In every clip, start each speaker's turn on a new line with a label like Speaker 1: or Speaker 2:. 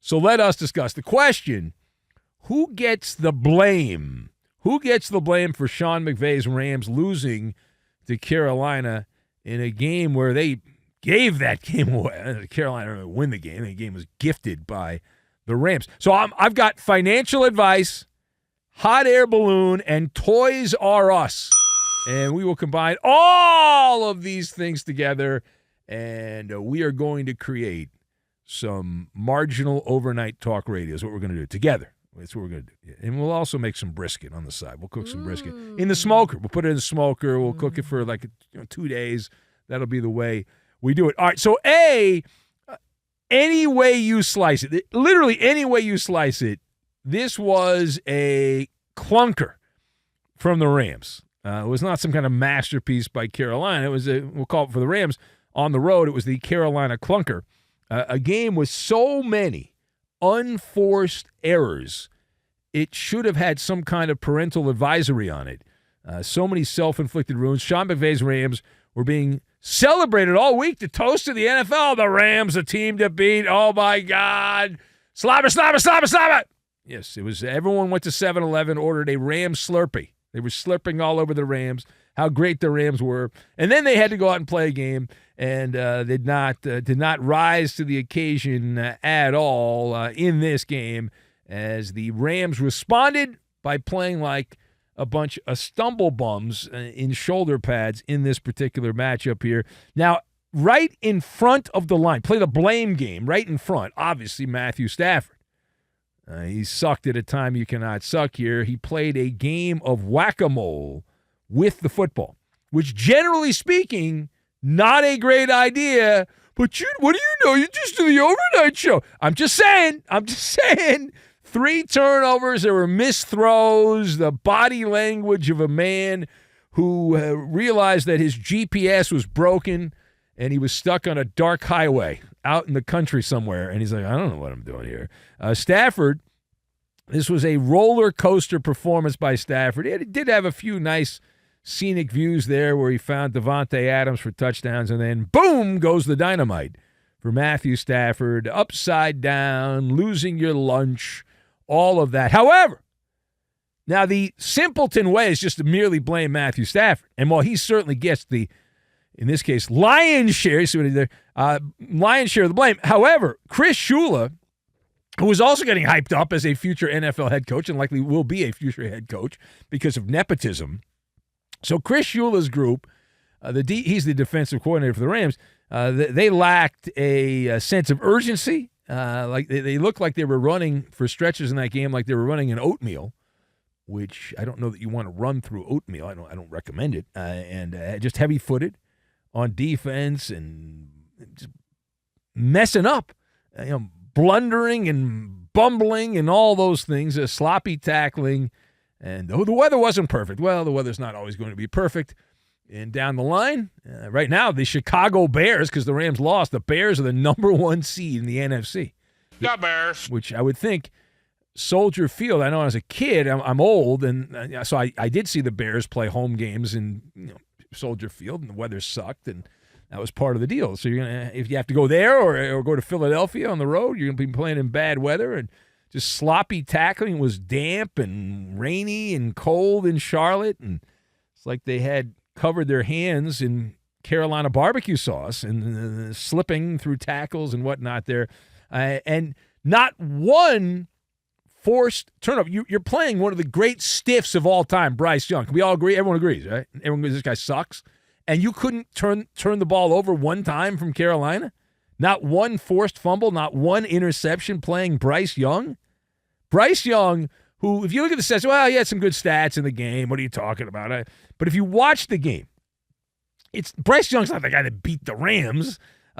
Speaker 1: So let us discuss the question, who gets the blame? Who gets the blame for Sean McVay's Rams losing to Carolina in a game where they gave that game away? Carolina didn't win the game. The game was gifted by the Rams. So I've got financial advice, hot air balloon, and Toys R Us. And we will combine all of these things together, and we are going to create some marginal overnight talk radio is what we're going to do together. That's what we're going to do. And we'll also make some brisket on the side. We'll cook some brisket in the smoker. We'll put it in the smoker. We'll cook it for 2 days. That'll be the way we do it. All right, so any way you slice it, literally any way you slice it, this was a clunker from the Rams. It was not some kind of masterpiece by Carolina. It was, we'll call it for the Rams, on the road, it was the Carolina clunker. A game with so many unforced errors, it should have had some kind of parental advisory on it. So many self-inflicted wounds. Sean McVay's Rams were being celebrated all week, the toast of the NFL. The Rams, a team to beat. Oh, my God. Slobber, slobber, slobber, slobber. Yes, it was. Everyone went to 7-Eleven, ordered a Rams Slurpee. They were slurping all over the Rams, how great the Rams were. And then they had to go out and play a game, and did not rise to the occasion at all in this game, as the Rams responded by playing like a bunch of stumble bums in shoulder pads in this particular matchup here. Now, right in front of the line, play the blame game right in front, obviously Matthew Stafford. He sucked at a time you cannot suck here. He played a game of whack-a-mole with the football, which generally speaking, not a great idea. But what do you know? You just do the overnight show. I'm just saying. 3 turnovers. There were missed throws. The body language of a man who realized that his GPS was broken and he was stuck on a dark highway out in the country somewhere. And he's like, I don't know what I'm doing here. Stafford, this was a roller coaster performance by Stafford. He did have a few nice scenic views there where he found Devontae Adams for touchdowns, and then boom goes the dynamite for Matthew Stafford, upside down, losing your lunch, all of that. However, now the simpleton way is just to merely blame Matthew Stafford. And while he certainly gets the, in this case, lion's share, you see what he did there, lion's share of the blame. However, Chris Shula, who is also getting hyped up as a future NFL head coach and likely will be a future head coach because of nepotism. So Chris Shula's group, he's the defensive coordinator for the Rams, they lacked a sense of urgency. Like they looked like they were running for stretches in that game like they were running an oatmeal, which I don't know that you want to run through oatmeal. I don't recommend it. And just heavy-footed on defense and just messing up, blundering and bumbling and all those things, sloppy tackling. And the weather wasn't perfect. Well, the weather's not always going to be perfect. And down the line, right now, the Chicago Bears, because the Rams lost, the Bears are the number 1 seed in the NFC.
Speaker 2: The Bears.
Speaker 1: Which I would think Soldier Field, I know as a kid, I'm old, and so I did see the Bears play home games in Soldier Field, and the weather sucked, and that was part of the deal. So you're gonna, if you have to go there or go to Philadelphia on the road, you're going to be playing in bad weather, and just sloppy tackling. Was damp and rainy and cold in Charlotte, and it's like they had covered their hands in Carolina barbecue sauce and slipping through tackles and whatnot there. And not one forced turnover. You're playing one of the great stiffs of all time, Bryce Young. Can we all agree? Everyone agrees, right? Everyone agrees this guy sucks. And you couldn't turn the ball over one time from Carolina? Not one forced fumble, not one interception playing Bryce Young? Bryce Young, who, if you look at the stats, well, he had some good stats in the game. What are you talking about? But if you watch the game, Bryce Young's not the guy that beat the Rams.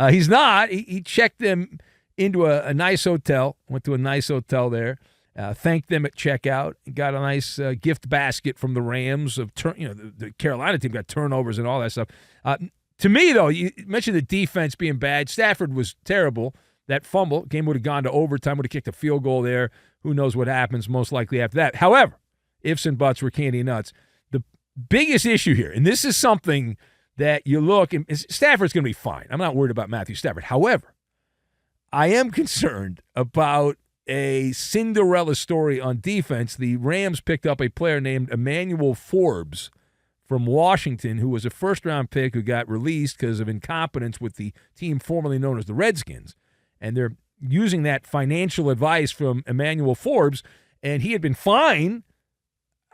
Speaker 1: He's not. He checked them into a nice hotel, went to a nice hotel there, thanked them at checkout, got a nice gift basket from the Rams. The Carolina team got turnovers and all that stuff. To me, though, you mentioned the defense being bad. Stafford was terrible. That fumble, game would have gone to overtime, would have kicked a field goal there. Who knows what happens most likely after that. However, ifs and buts were candy nuts. The biggest issue here, and this is something that you look, and Stafford's going to be fine. I'm not worried about Matthew Stafford. However, I am concerned about a Cinderella story on defense. The Rams picked up a player named Emmanuel Forbes from Washington, who was a first-round pick who got released because of incompetence with the team formerly known as the Redskins. And they're using that financial advice from Emmanuel Forbes, and he had been fine.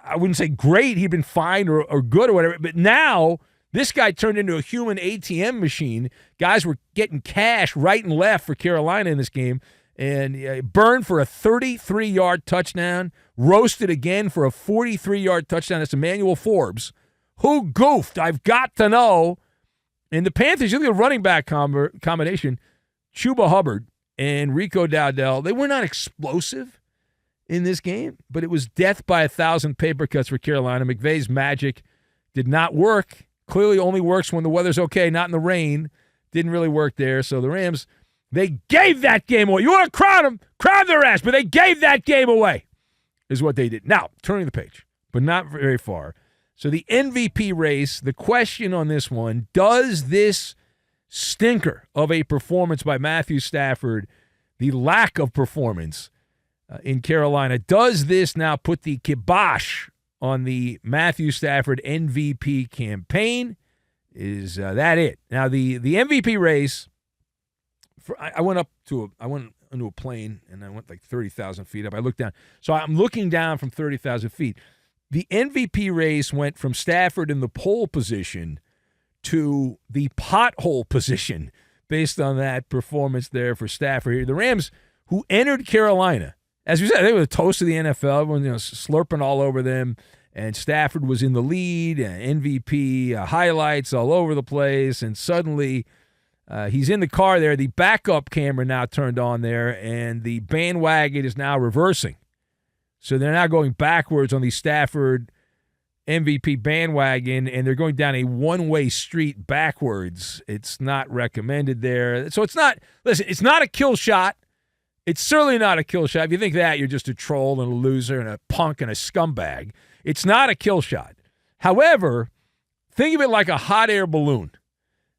Speaker 1: I wouldn't say great. He'd been fine or good or whatever. But now this guy turned into a human ATM machine. Guys were getting cash right and left for Carolina in this game. And burned for a 33-yard touchdown, roasted again for a 43-yard touchdown. That's Emmanuel Forbes. Who goofed? I've got to know. And the Panthers, you look at the running back combination, Chuba Hubbard and Rico Dowdell, they were not explosive in this game, but it was death by 1,000 paper cuts for Carolina. McVay's magic did not work. Clearly only works when the weather's okay, not in the rain. Didn't really work there. So the Rams, they gave that game away. You want to crowd them? Crowd their ass, but they gave that game away is what they did. Now, turning the page, but not very far. So the MVP race, the question on this one, does this stinker of a performance by Matthew Stafford, the lack of performance in Carolina, does this now put the kibosh on the Matthew Stafford MVP campaign? Is that it? Now, the MVP race, I went into a plane, and I went like 30,000 feet up. I looked down. So I'm looking down from 30,000 feet. The MVP race went from Stafford in the pole position to the pothole position based on that performance there for Stafford. The Rams, who entered Carolina, as we said, they were the toast of the NFL. Everyone, slurping all over them. And Stafford was in the lead, MVP highlights all over the place. And suddenly he's in the car there. The backup camera now turned on there, and the bandwagon is now reversing. So they're now going backwards on the Stafford MVP bandwagon, and they're going down a one-way street backwards. It's not recommended there. So it's not a kill shot. It's certainly not a kill shot. If you think that, you're just a troll and a loser and a punk and a scumbag. It's not a kill shot. However, think of it like a hot air balloon.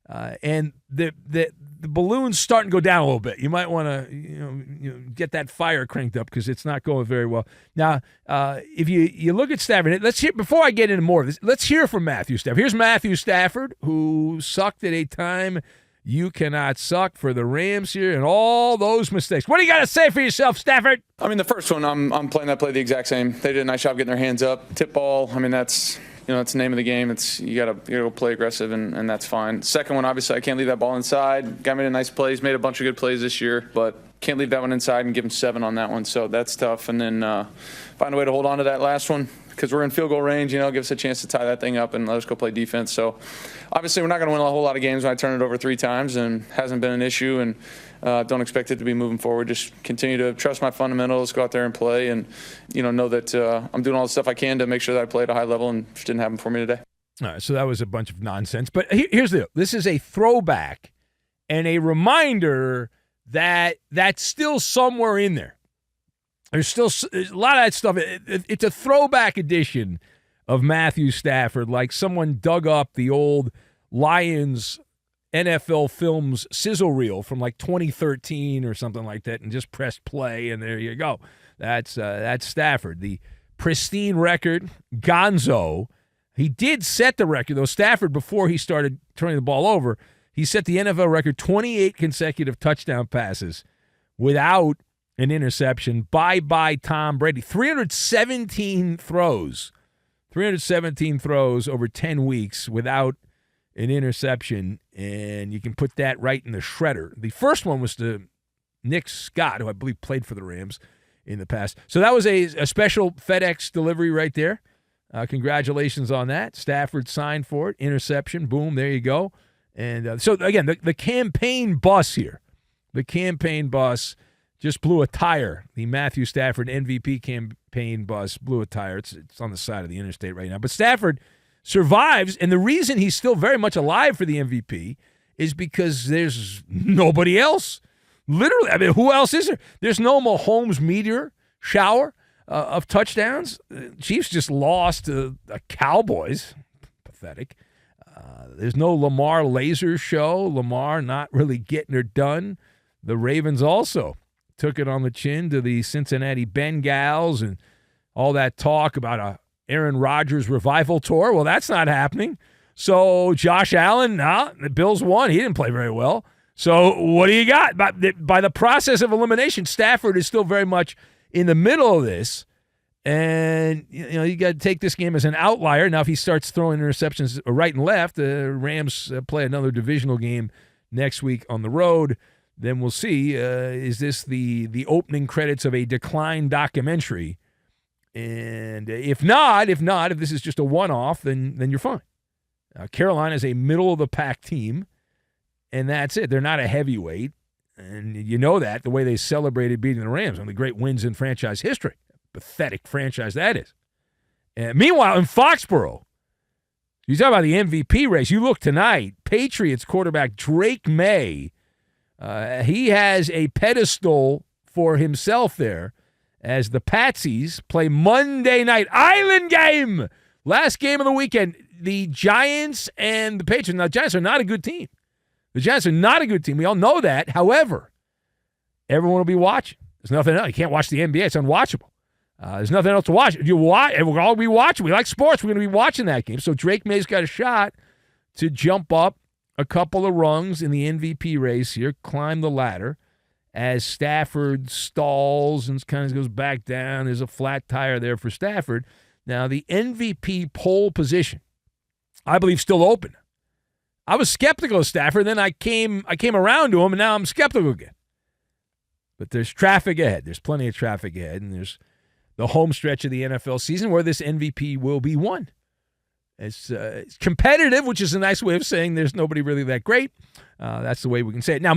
Speaker 1: And the balloon's starting to go down a little bit. You might want to get that fire cranked up because it's not going very well. Now, if you look at Stafford, let's hear, before I get into more of this, let's hear from Matthew Stafford. Here's Matthew Stafford, who sucked at a time you cannot suck for the Rams here and all those mistakes. What do you got to say for yourself, Stafford?
Speaker 2: I mean, the first one, I'm playing that play the exact same. They did a nice job getting their hands up. Tip ball, I mean, that's the name of the game. It's you gotta go play aggressive, and that's fine. Second one, obviously, I can't leave that ball inside. Guy made a nice plays, made a bunch of good plays this year, but can't leave that one inside and give him 7 on that one. So that's tough. And then find a way to hold on to that last one because we're in field goal range. Give us a chance to tie that thing up and let us go play defense. So obviously, we're not going to win a whole lot of games when I turn it over 3 times, and hasn't been an issue. And don't expect it to be moving forward. Just continue to trust my fundamentals, go out there and play, and know that I'm doing all the stuff I can to make sure that I play at a high level, and it just didn't happen for me today.
Speaker 1: All right, so that was a bunch of nonsense. But here's the deal. This is a throwback and a reminder that that's still somewhere in there. There's still a lot of that stuff. It's a throwback edition of Matthew Stafford, like someone dug up the old Lions NFL Films sizzle reel from like 2013 or something like that and just pressed play, and there you go. That's Stafford. The pristine record, Gonzo. He did set the record, though. Stafford, before he started turning the ball over, he set the NFL record, 28 consecutive touchdown passes without an interception. Bye-bye Tom Brady. 317 throws over 10 weeks without an interception, and you can put that right in the shredder. The first one was to Nick Scott, who I believe played for the Rams in the past. So that was a special FedEx delivery right there. Congratulations on that. Stafford signed for it. Interception. Boom. There you go. And so, again, the campaign bus here, the campaign bus just blew a tire. The Matthew Stafford MVP campaign bus blew a tire. It's on the side of the interstate right now. But Stafford survives, and the reason he's still very much alive for the MVP is because there's nobody else. Literally, I mean, who else is there? There's no Mahomes meteor shower of touchdowns. Chiefs just lost to the Cowboys. Pathetic. There's no Lamar laser show. Lamar not really getting her done. the Ravens also took it on the chin to the Cincinnati Bengals, and all that talk about a Aaron Rodgers revival tour. Well, that's not happening. So Josh Allen, the Bills won. He didn't play very well. So what do you got? By the process of elimination, Stafford is still very much in the middle of this. And, you got to take this game as an outlier. Now, if he starts throwing interceptions right and left, the Rams play another divisional game next week on the road. Then we'll see, is this the opening credits of a decline documentary? And if this is just a one-off, then you're fine. Carolina is a middle-of-the-pack team, and that's it. They're not a heavyweight, and you know that, the way they celebrated beating the Rams, one of the great wins in franchise history. Pathetic franchise that is. And meanwhile, in Foxborough, you talk about the MVP race. You look tonight, Patriots quarterback Drake May, he has a pedestal for himself there as the Patsies play Monday night Island game. Last game of the weekend, the Giants and the Patriots. Now, the Giants are not a good team. The Giants are not a good team. We all know that. However, everyone will be watching. There's nothing else. You can't watch the NBA. It's unwatchable. There's nothing else to watch. We'll all be watching. We like sports. We're going to be watching that game. So Drake May's got a shot to jump up a couple of rungs in the MVP race here, climb the ladder as Stafford stalls and kind of goes back down. There's a flat tire there for Stafford. Now, the MVP pole position, I believe, still open. I was skeptical of Stafford, then I came around to him, and now I'm skeptical again. But there's traffic ahead. There's plenty of traffic ahead, and there's the home stretch of the NFL season where this MVP will be won. It's competitive, which is a nice way of saying there's nobody really that great. That's the way we can say it. Now,